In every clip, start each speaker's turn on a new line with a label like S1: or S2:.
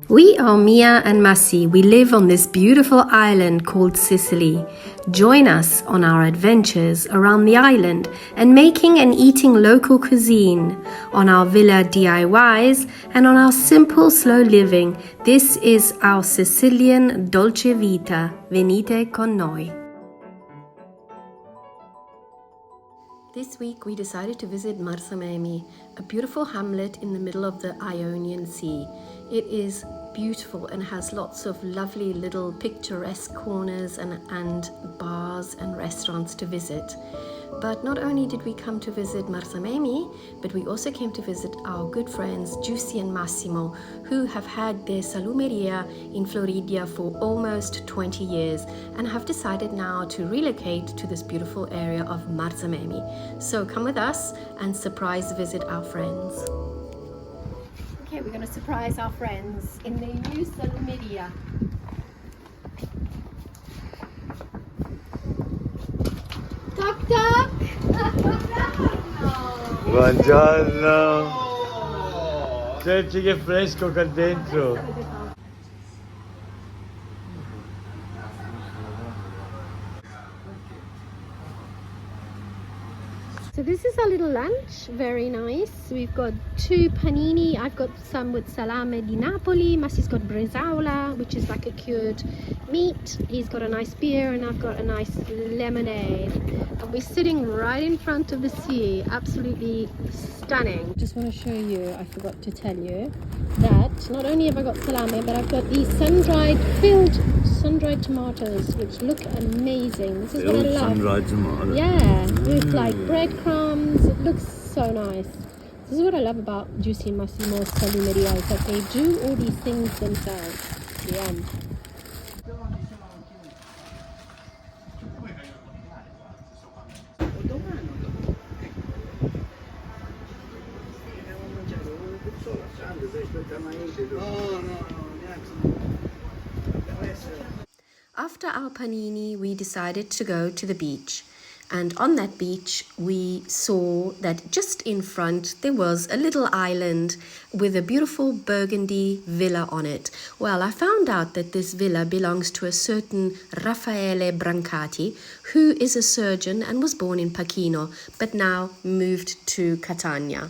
S1: We are Mia and Massi. We live on this beautiful island called Sicily. Join us on our adventures around the island and making and eating local cuisine, on our villa DIYs and on our simple slow living. This is our Sicilian Dolce vita. Venite con noi. This week we decided to visit Marzamemi, a beautiful hamlet in the middle of the Ionian Sea. It is beautiful and has lots of lovely little picturesque corners and bars and restaurants to visit. But not only did we come to visit Marzamemi, but we also came to visit our good friends Giussi and Massimo, who have had their salumeria in Floridia for almost 20 years and have decided now to relocate to this beautiful area of Marzamemi. So come with us and surprise visit our friends. Okay, we're going to surprise our friends in the new salumeria. Toc toc!
S2: Buongiorno! Senti che fresco qua dentro!
S1: So this is our little lunch, very nice. We've got 2 panini. I've got some with salame di Napoli. Massi's got bresaola, which is like a cured meat. He's got a nice beer and I've got a nice lemonade. And we're sitting right in front of the sea, absolutely stunning. Just want to show you, I forgot to tell you, that not only have I got salame, but I've got these sun-dried tomatoes, which look amazing. This is what I love.
S2: Sun-dried tomatoes.
S1: Yeah, with like breadcrumbs. It looks so nice. This is what I love about Giussi and Massimo's salumeria, is that they do all these things themselves. Yum. After our panini, we decided to go to the beach. And on that beach, we saw that just in front there was a little island with a beautiful burgundy villa on it. Well, I found out that this villa belongs to a certain Raffaele Brancati, who is a surgeon and was born in Pachino, but now moved to Catania.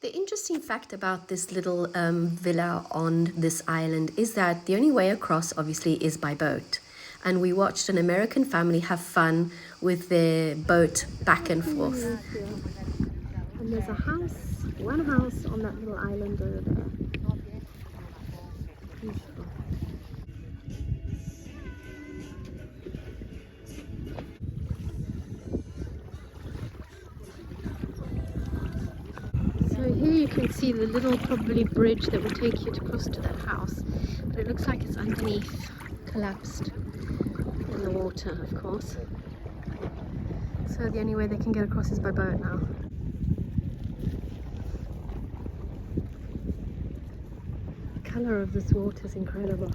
S1: The interesting fact about this little villa on this island is that the only way across, obviously, is by boat. And we watched an American family have fun with their boat back and forth. And there's a house, one house on that little island over there. Beautiful. So here you can see the little probably bridge that would take you to cross to that house. But it looks like it's underneath, collapsed. In the water, of course. So the only way they can get across is by boat now. The colour of this water is incredible.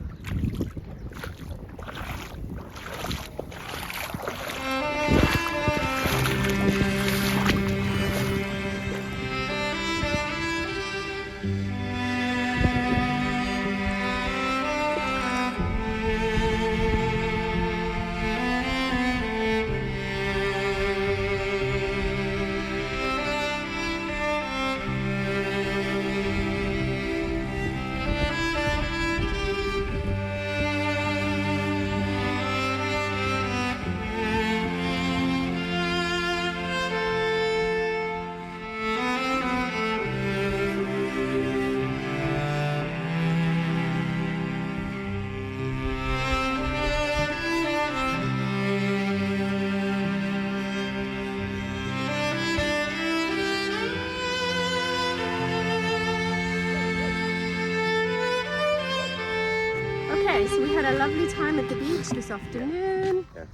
S1: So we had a lovely time at the beach this afternoon. Yeah.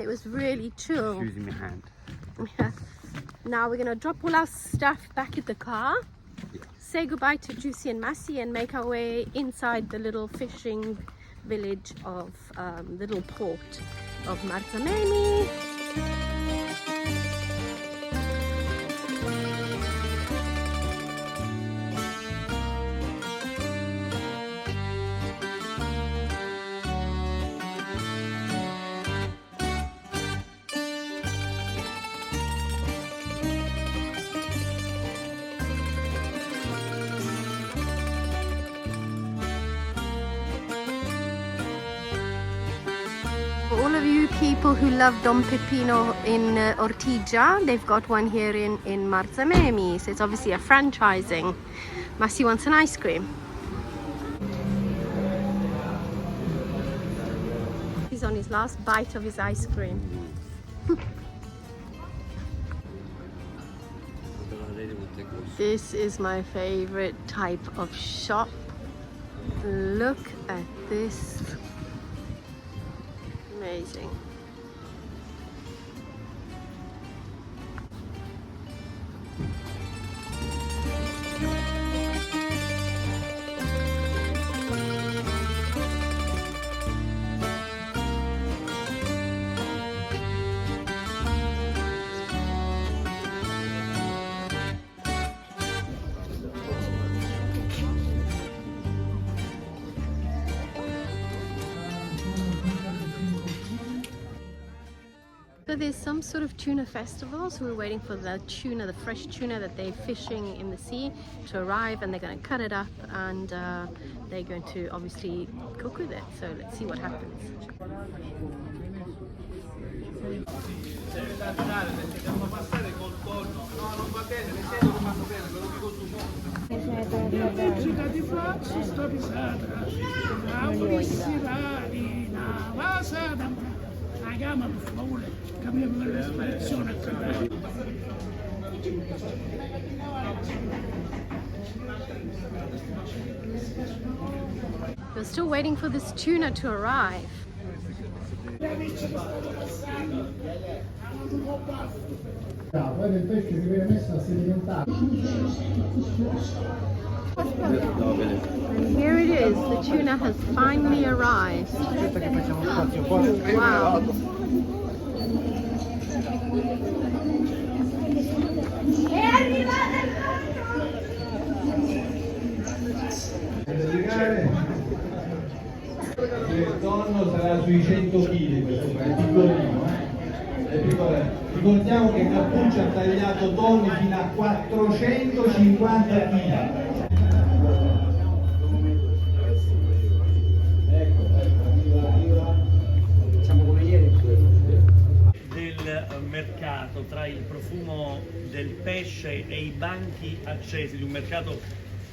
S1: It was really chill.
S2: Shoes in my hand.
S1: Yeah. Now we're gonna drop all our stuff back at the car, say goodbye to Giussi and Massi, and make our way inside the little fishing village of the little port of Marzamemi. people who love Don Peppino in Ortigia, they've got one here in Marzamemi. So it's obviously a franchising. Massi wants an ice cream. He's on his last bite of his ice cream. This is my favorite type of shop. Look at this. Amazing. So there's some sort of tuna festival, so we're waiting for the tuna, the fresh tuna that they're fishing in the sea to arrive, and they're going to cut it up and they're going to obviously cook with it. So let's see what happens. We're still waiting for this tuna to arrive. And here it is, the tuna has finally arrived. Wow.
S3: Il tonno sarà sui 100 kg, questo è piccolino, è piccolo. Ricordiamo che Cappuccio ha tagliato tonni fino a 450 kg.
S4: Del mercato, tra il profumo del pesce e i banchi accesi di un mercato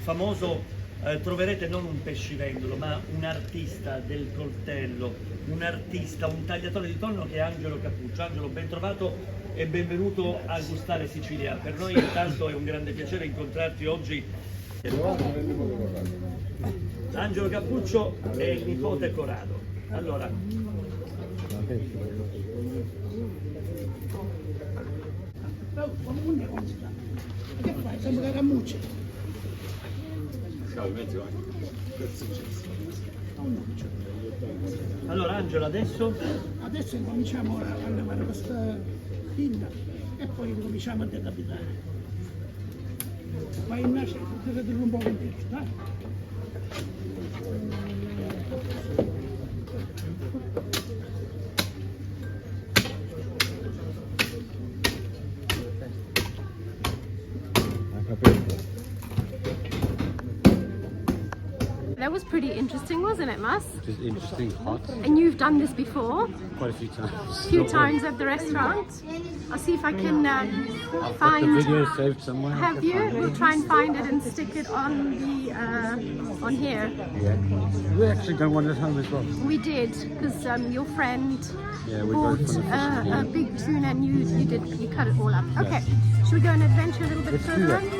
S4: famoso, troverete non un pescivendolo ma un artista del coltello, un artista, un tagliatore di tonno che è Angelo Cappuccio. Angelo, ben trovato e benvenuto a Gustare Sicilia. Per noi intanto è un grande piacere incontrarti oggi. Angelo Cappuccio è il nipote Corrado. Allora,
S5: che fai? Sembra Camucci.
S4: allora Angelo, adesso
S5: Incominciamo a levare questa pinna e poi cominciamo a decapitare. Vai in nascita, dovete un po' con te, dai.
S1: That was pretty interesting, wasn't it, Mas?
S2: Just interesting, hot.
S1: And you've done this before?
S2: Quite a few times.
S1: A few times at the restaurant. I'll see if I can
S2: I've got the
S1: find.
S2: video saved somewhere.
S1: Have you? We'll try and find it and stick it on the on here.
S2: Yeah. We actually done one at home as well.
S1: We did, because your friend
S2: Yeah, we
S1: bought
S2: both went to
S1: a big tuna and you cut it all up. Okay, should we go and adventure a little bit
S2: Let's do
S1: further
S2: that.
S1: on?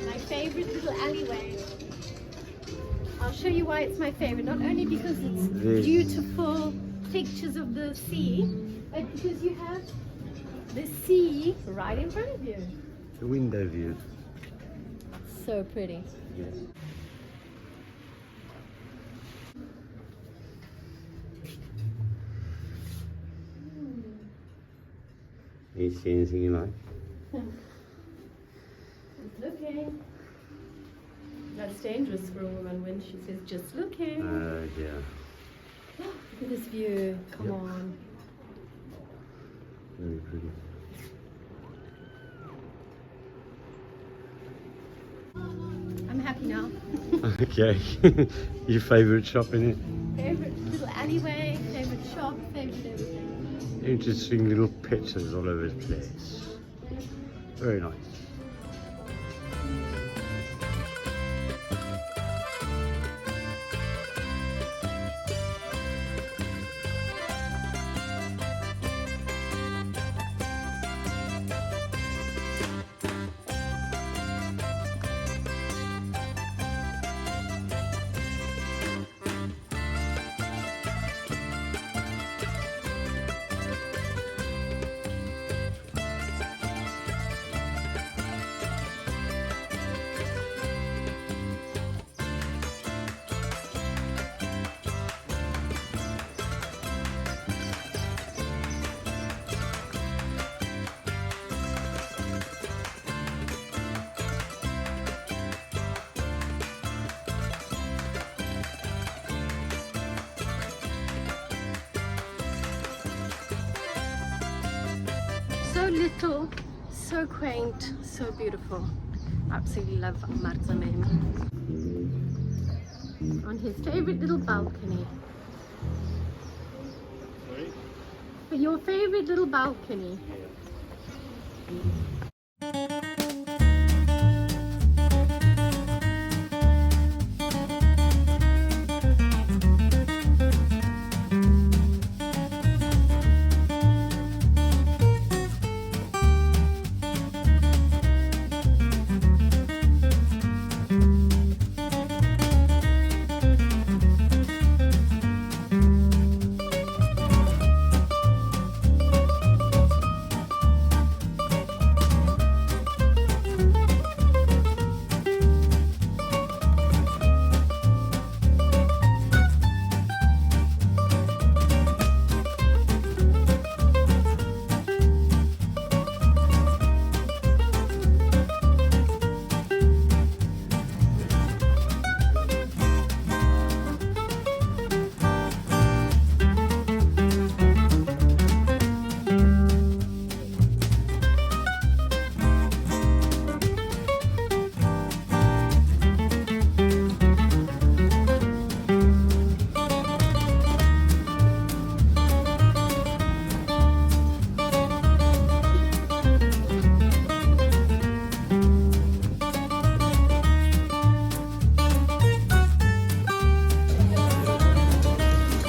S1: My favorite little alleyway. I'll show you why it's my favorite. Not only because it's beautiful pictures of the sea, but because you have the sea right in front of you.
S2: The window view.
S1: So pretty.
S2: You see anything you like?
S1: looking. That's dangerous for a woman when she says just looking.
S2: Yeah.
S1: Look at this view. Come on.
S2: Very pretty.
S1: I'm happy now.
S2: Okay. Your favourite shop in it?
S1: Favorite little alleyway, favorite shop, favorite everything.
S2: Interesting little pictures all over the place. Very nice.
S1: So little, so quaint, so beautiful. Absolutely love Marzamemi. On his favorite little balcony.
S2: Sorry?
S1: For your favorite little balcony.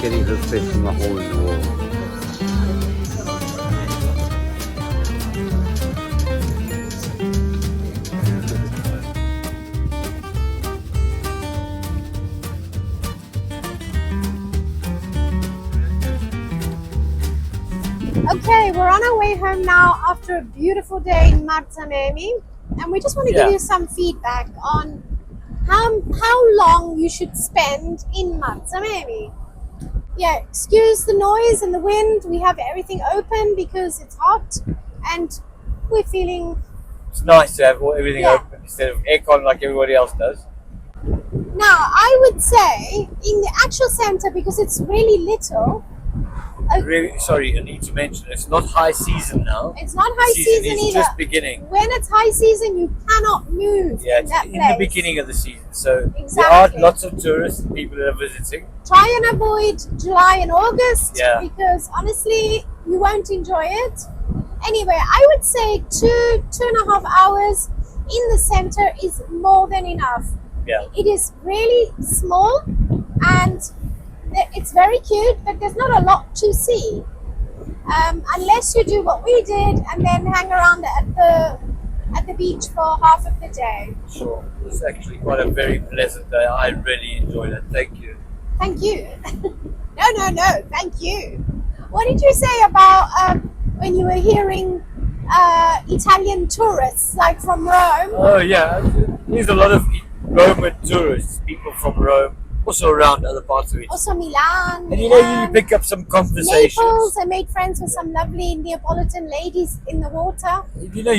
S2: Getting the fish from the hole in the wall.
S6: Okay, we're on our way home now after a beautiful day in Marzamemi, and we just want to give you some feedback on how long you should spend in Marzamemi. Yeah, excuse the noise and the wind. We have everything open because it's hot, and we're feeling.
S7: It's nice to have everything open instead of aircon like everybody else does.
S6: Now, I would say in the actual center, because it's really little.
S7: Really, sorry, I need to mention it's not high season now.
S6: It's not high season
S7: is
S6: either.
S7: just beginning.
S6: When it's high season, you cannot move
S7: Yeah,
S6: in
S7: it's
S6: that
S7: in
S6: place.
S7: the beginning of the season, so
S6: Exactly.
S7: there are lots of tourists and people that are visiting.
S6: Try and avoid July and August because honestly, you won't enjoy it. Anyway, I would say 2.5 hours in the center is more than enough.
S7: Yeah.
S6: It is really small and it's very cute, but there's not a lot to see. Unless you do what we did and then hang around at the beach for half of the day.
S7: Sure. It's actually quite a very pleasant day. I really enjoyed it. Thank you.
S6: Thank you. No, thank you. What did you say about when you were hearing Italian tourists, like from Rome?
S7: Oh yeah, there's a lot of Roman tourists, people from Rome, also around other parts of it.
S6: Also Milan.
S7: And you know, you pick up some conversations.
S6: Naples, I made friends with some lovely Neapolitan ladies in the water.
S7: You know,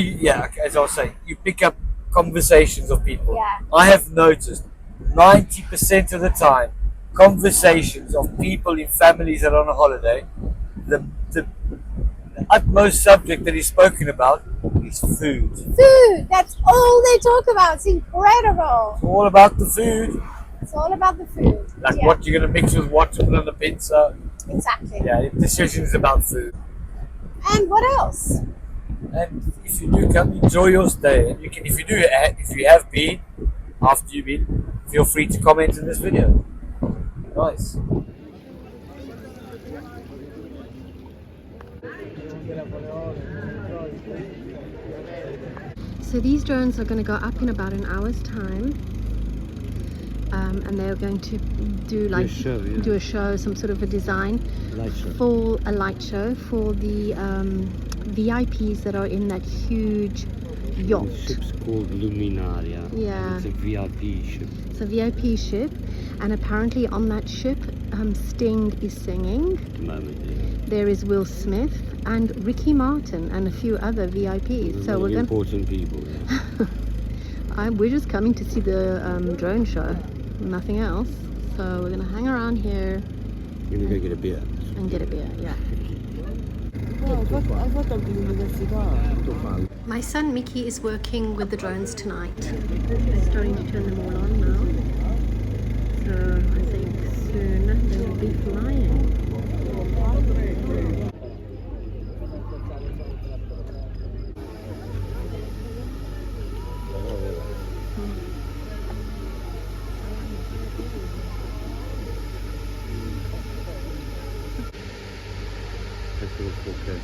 S7: as I was saying, you pick up conversations of people.
S6: Yeah.
S7: I have noticed 90% of the time, conversations of people in families that are on a holiday, the utmost subject that is spoken about is food.
S6: Food, that's all they talk about. It's incredible.
S7: It's all about the food.
S6: It's all about the food.
S7: Like
S6: Yeah,
S7: what you're going to mix with what to put on the pizza.
S6: exactly.
S7: Yeah, the decision is about food.
S6: And what else?
S7: And if you do come, enjoy your stay. And you can, if you have been, after you've been, feel free to comment in this video. Nice.
S1: So these drones are going to go up in about an hour's time, and they're going to do like do a show, some sort of a design for a light show for the VIPs that are in that huge yacht.
S2: The ship's called Luminaria.
S1: Yeah.
S2: It's a VIP ship.
S1: It's a VIP ship, and apparently on that ship, Sting is singing.
S2: At the moment, yeah.
S1: There is Will Smith and Ricky Martin and a few other VIPs. So we're going.
S2: Important people. Yeah.
S1: We're just coming to see the drone show, nothing else. So we're gonna hang around here.
S2: We're gonna go get a beer.
S1: And get a beer, yeah. My son Mickey is working with the drones tonight. He's starting to turn them all on now. So I think soon they will be flying.
S2: Okay.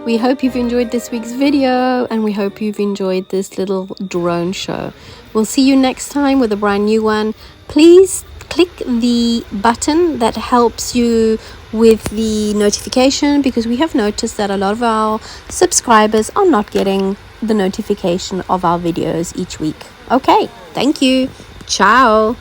S1: We hope you've enjoyed this week's video, and we hope you've enjoyed this little drone show. We'll see you next time with a brand new one. Please click the button that helps you with the notification, because we have noticed that a lot of our subscribers are not getting the notification of our videos each week. Okay, thank you. Ciao.